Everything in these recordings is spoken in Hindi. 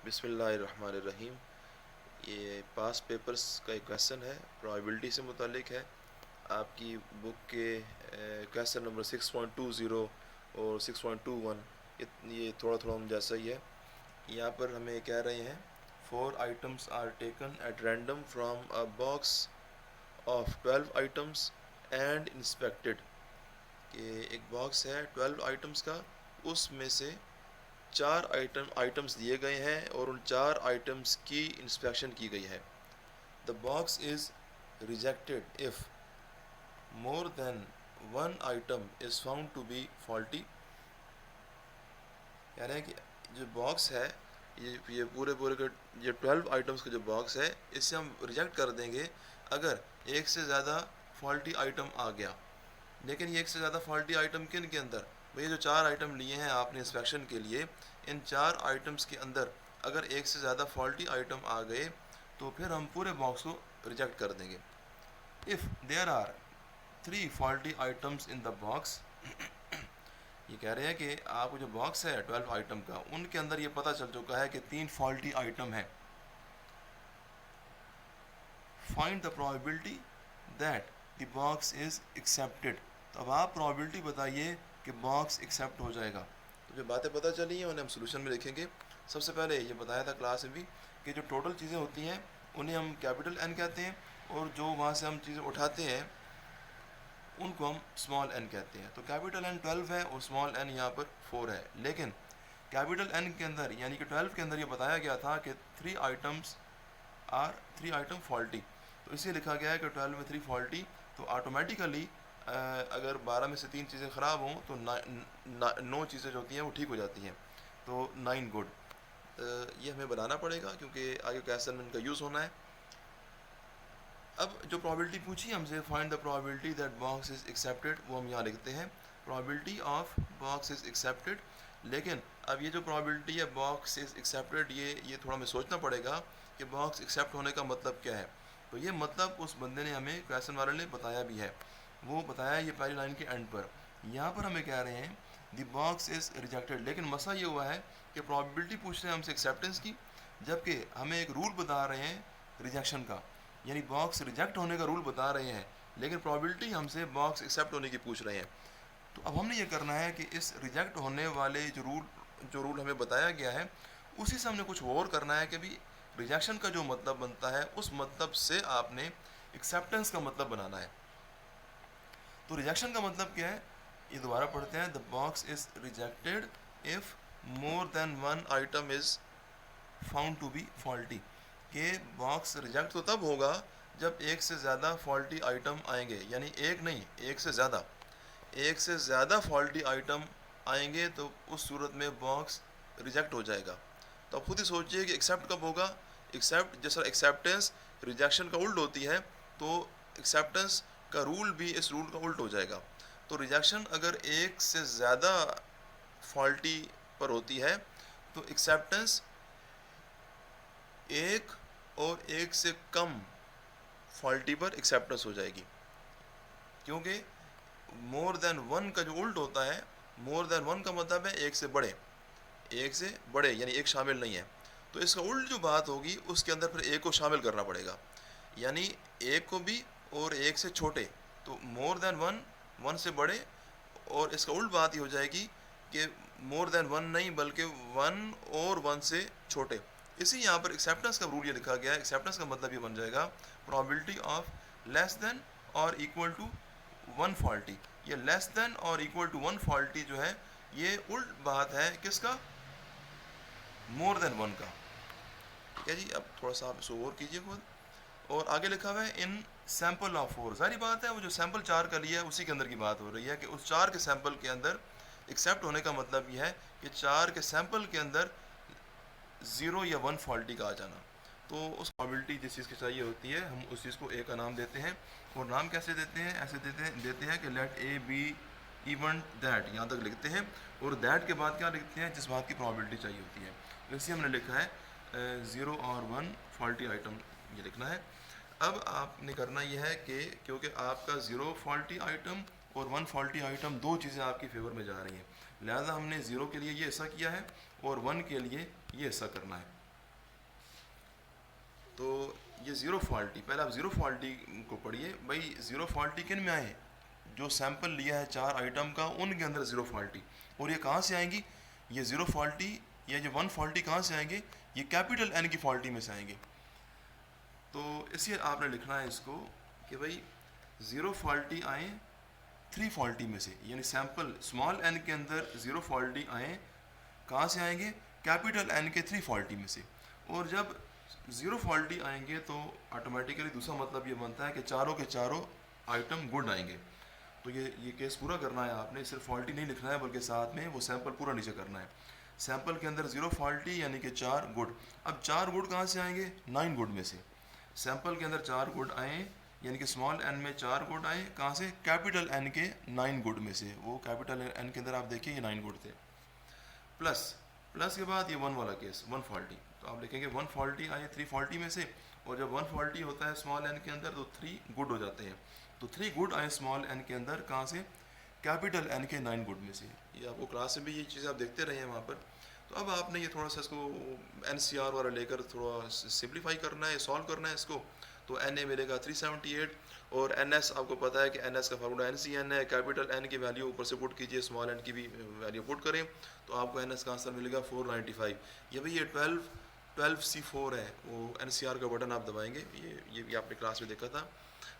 बिस्मिल्लाहिर्रहमानिर्रहीम। ये पास पेपर्स का एक क्वेश्चन है, प्रोबेबिलिटी से मुतालिक है। आपकी बुक के क्वेश्चन नंबर 6.20 और 6.21 ये थोड़ा थोड़ा हम जैसा ही है। यहाँ पर हमें कह रहे हैं 4 items are taken at random from a box of 12 items and inspected. कि एक बॉक्स है 12 आइटम्स का, उसमें से 4 आइटम्स दिए गए हैं और उन 4 आइटम्स की इंस्पेक्शन की गई है। The box is rejected if more than 1 item is found to be faulty. कह रहे हैं कि जो बॉक्स है, ये पूरे पूरे का ये 12 आइटम्स का जो बॉक्स है, इसे हम रिजेक्ट कर देंगे अगर एक से ज़्यादा फॉल्टी आइटम आ गया। लेकिन ये एक से ज़्यादा फॉल्टी आइटम किन के अंदर? भैया जो 4 आइटम लिए हैं आपने इंस्पेक्शन के लिए, इन 4 आइटम्स के अंदर अगर एक से ज़्यादा फॉल्टी आइटम आ गए तो फिर हम पूरे बॉक्स को रिजेक्ट कर देंगे। If there are 3 faulty items in the box, ये कह रहे हैं कि आपको जो बॉक्स है 12 आइटम का, उनके अंदर ये पता चल चुका है कि 3 फॉल्टी आइटम है। Find the probability that the box is accepted. तो अब आप प्रोबेबिलिटी बताइए कि बॉक्स एक्सेप्ट हो जाएगा। तो जो बातें पता चली हैं उन्हें हम सोल्यूशन में लिखेंगे। सबसे पहले ये बताया था क्लास में भी कि जो टोटल चीज़ें होती हैं उन्हें हम कैपिटल एन कहते हैं, और जो वहाँ से हम चीज़ें उठाते हैं उनको हम स्मॉल एन कहते हैं। तो कैपिटल एन 12 है और स्मॉल एन यहाँ पर 4 है। लेकिन कैपिटल एन के अंदर यानी कि 12 के अंदर ये बताया गया था कि 3 आइटम फॉल्टी, तो इसे लिखा गया है कि 12 में 3 फॉल्टी। तो ऑटोमेटिकली अगर 12 में से 3 चीज़ें ख़राब हों तो 9 चीज़ें जो होती हैं वो ठीक हो जाती हैं। तो 9 गुड। ये हमें बनाना पड़ेगा क्योंकि आगे क्वेश्चन में इनका यूज़ होना है। अब जो प्रोबेबिलिटी पूछी हमसे, find the probability that box is accepted, वो हम यहाँ लिखते हैं probability of box is accepted. लेकिन अब ये जो प्रोबेबिलिटी है बॉक्स इज़ एक्सेप्टेड, ये थोड़ा हमें सोचना पड़ेगा कि बॉक्स एक्सेप्ट होने का मतलब क्या है। तो ये मतलब उस बंदे ने हमें, क्वेश्चन वाले ने बताया भी है, वो बताया ये पहली लाइन के एंड पर। यहाँ पर हमें कह रहे हैं द बॉक्स इज़ रिजेक्टेड, लेकिन मसला ये हुआ है कि प्रोबेबिलिटी पूछ रहे हैं हमसे एक्सेप्टेंस की, जबकि हमें एक रूल बता रहे हैं रिजेक्शन का, यानी बॉक्स रिजेक्ट होने का रूल बता रहे हैं, लेकिन प्रोबेबिलिटी हमसे बॉक्स एक्सेप्ट होने की पूछ रहे हैं। तो अब हमने ये करना है कि इस रिजेक्ट होने वाले जो रूल हमें बताया गया है उसी से हमने कुछ और करना है कि भी रिजेक्शन का जो मतलब बनता है उस मतलब से आपने एक्सेप्टेंस का मतलब बनाना है। तो रिजेक्शन का मतलब क्या है, ये दोबारा पढ़ते हैं। The box is rejected if more than 1 item is found to be faulty. कि बॉक्स रिजेक्ट तो तब होगा जब एक से ज़्यादा फॉल्टी आइटम आएंगे, यानी एक नहीं, एक से ज़्यादा फॉल्टी आइटम आएंगे तो उस सूरत में बॉक्स रिजेक्ट हो जाएगा। तो आप खुद ही सोचिए कि एक्सेप्ट कब होगा। एक्सेप्ट जैसा एक्सेप्टेंस रिजेक्शन का उल्ट होती है, तो एक्सेप्टेंस का रूल भी इस रूल का उल्ट हो जाएगा। तो रिजेक्शन अगर एक से ज़्यादा फॉल्टी पर होती है तो एक्सेप्टेंस एक और एक से कम फॉल्टी पर एक्सेप्टेंस हो जाएगी। क्योंकि मोर देन 1 का जो उल्ट होता है, मोर देन 1 का मतलब है एक से बड़े यानी एक शामिल नहीं है। तो इसका उल्ट जो बात होगी उसके अंदर फिर एक को शामिल करना पड़ेगा, यानी एक को भी और एक से छोटे। तो मोर देन 1 से बड़े, और इसका उल्ट बात ही हो जाएगी कि मोर देन 1 नहीं बल्कि 1 और 1 से छोटे। इसी यहाँ पर एक्सेप्टेंस का रूल ये लिखा गया है। एक्सेप्टेंस का मतलब ये बन जाएगा प्रोबेबिलिटी ऑफ लेस देन और इक्वल टू 1 फॉल्टी। ये लेस देन और इक्वल टू 1 फॉल्टी जो है ये उल्ट बात है किसका, मोर देन 1 का। ठीक है जी। अब थोड़ा सा आप इसको और कीजिए खुद। और आगे लिखा हुआ है इन सैम्पल ऑफ 4। सारी बात है वो जो सैम्पल 4 का लिया है उसी के अंदर की बात हो रही है कि उस 4 के सैम्पल के अंदर एक्सेप्ट होने का मतलब यह है कि 4 के सैम्पल के अंदर 0 या 1 फॉल्टी का आ जाना। तो उस प्रोबेबिलिटी जिस चीज़ की चाहिए होती है हम उस चीज़ को ए का नाम देते हैं। और नाम कैसे देते हैं, ऐसे देते हैं कि let A B even that, यहाँ तक लिखते हैं। और दैट के बाद क्या लिखते हैं, जिस बात की प्रोबेबिलिटी चाहिए होती है। इसी हमने लिखा है 0 और 1 फॉल्टी आइटम, ये लिखना है। अब आपने करना यह है कि क्योंकि आपका 0 फॉल्टी आइटम और 1 फॉल्टी आइटम दो चीज़ें आपकी फेवर में जा रही हैं, लिहाजा हमने 0 के लिए ये ऐसा किया है और 1 के लिए ये ऐसा करना है। तो ये ज़ीरो फॉल्टी, पहले आप ज़ीरो फॉल्टी को पढ़िए भाई। ज़ीरो फॉल्टी किन में आए? जो सैंपल लिया है 4 आइटम का उनके अंदर ज़ीरो फॉल्टी। और ये कहाँ से आएंगी? ये ज़ीरो फॉल्टी या जो वन फॉल्टी कहाँ से आएंगे? ये कैपिटल एन की फॉल्टी में से आएंगे। तो इसलिए आपने लिखना है इसको कि भाई ज़ीरो फॉल्टी आए 3 फॉल्टी में से, यानी सैंपल स्मॉल एन के अंदर ज़ीरो फॉल्टी आए कहाँ से आएंगे? कैपिटल एन के 3 फॉल्टी में से। और जब ज़ीरो फॉल्टी आएंगे तो ऑटोमेटिकली दूसरा मतलब ये बनता है कि चारों के चारों आइटम गुड आएंगे। तो ये केस पूरा करना है आपने, सिर्फ फॉल्टी नहीं लिखना है बल्कि साथ में वो सैंपल पूरा नीचे करना है। सैंपल के अंदर ज़ीरो फॉल्टी यानी कि 4 गुड। अब 4 गुड कहाँ से आएंगे? 9 गुड में से। सैंपल के अंदर 4 गुड आए यानी कि स्मॉल एन में 4 गुड आए कहाँ से? कैपिटल एन के 9 गुड में से। वो कैपिटल एन के अंदर आप देखिए ये 9 गुड थे। प्लस के बाद ये वन वाला केस, वन फॉल्टी। तो आप लिखेंगे वन फॉल्टी आए 3 फॉल्टी में से, और जब वन फॉल्टी होता है स्मॉल एन के अंदर तो 3 गुड हो जाते हैं। तो 3 गुड आए स्मॉल एन के अंदर कहाँ से? कैपिटल एन के 9 गुड में से। ये आपको क्लास में भी ये चीज़ आप देखते रहे हैं वहाँ पर। तो अब आपने ये थोड़ा सा इसको NCR वाला लेकर थोड़ा सिंप्लीफाई करना है, सॉल्व करना है इसको। तो NA मिलेगा 378, और NS आपको पता है कि NS का फार्मूला NCN है। कैपिटल N की वैल्यू ऊपर से पुट कीजिए, स्मॉल n की भी वैल्यू पुट करें तो आपको NS का आंसर मिलेगा 495। ये भाई ये 12C4 है, वो NCR का बटन आप दबाएंगे, ये भी आपने क्लास में देखा था।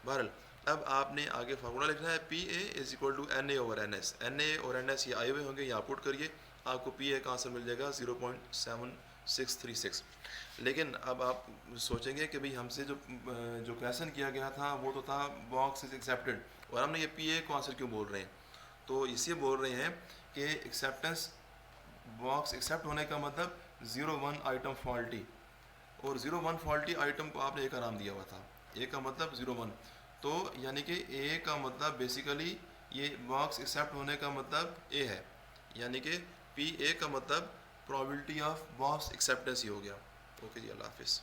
बहरहाल अब आपने आगे फार्मूला लिखना है PA is equal to NA over NS। NA और NS ये आए हुए होंगे, यहाँ पुट करिए, आपको PA का आंसर मिल जाएगा 0.7636। लेकिन अब आप सोचेंगे कि भाई हमसे जो क्वेश्चन किया गया था वो तो था बॉक्स इज एक्सेप्टेड, और हमने ये PA को आंसर क्यों बोल रहे हैं? तो इसे बोल रहे हैं कि एक्सेप्टेंस, बॉक्स एक्सेप्ट होने का मतलब 01 आइटम फॉल्टी, और 01 फॉल्टी आइटम को आपने ए का नाम दिया हुआ था। ए का मतलब 01, तो यानी कि ए का मतलब बेसिकली ये बॉक्स एक्सेप्ट होने का मतलब ए है, यानी कि PA का मतलब प्रोबेबिलिटी ऑफ बॉक्स एक्सेप्टेंस ही हो गया। ओके जी, अल्लाह हाफिज़।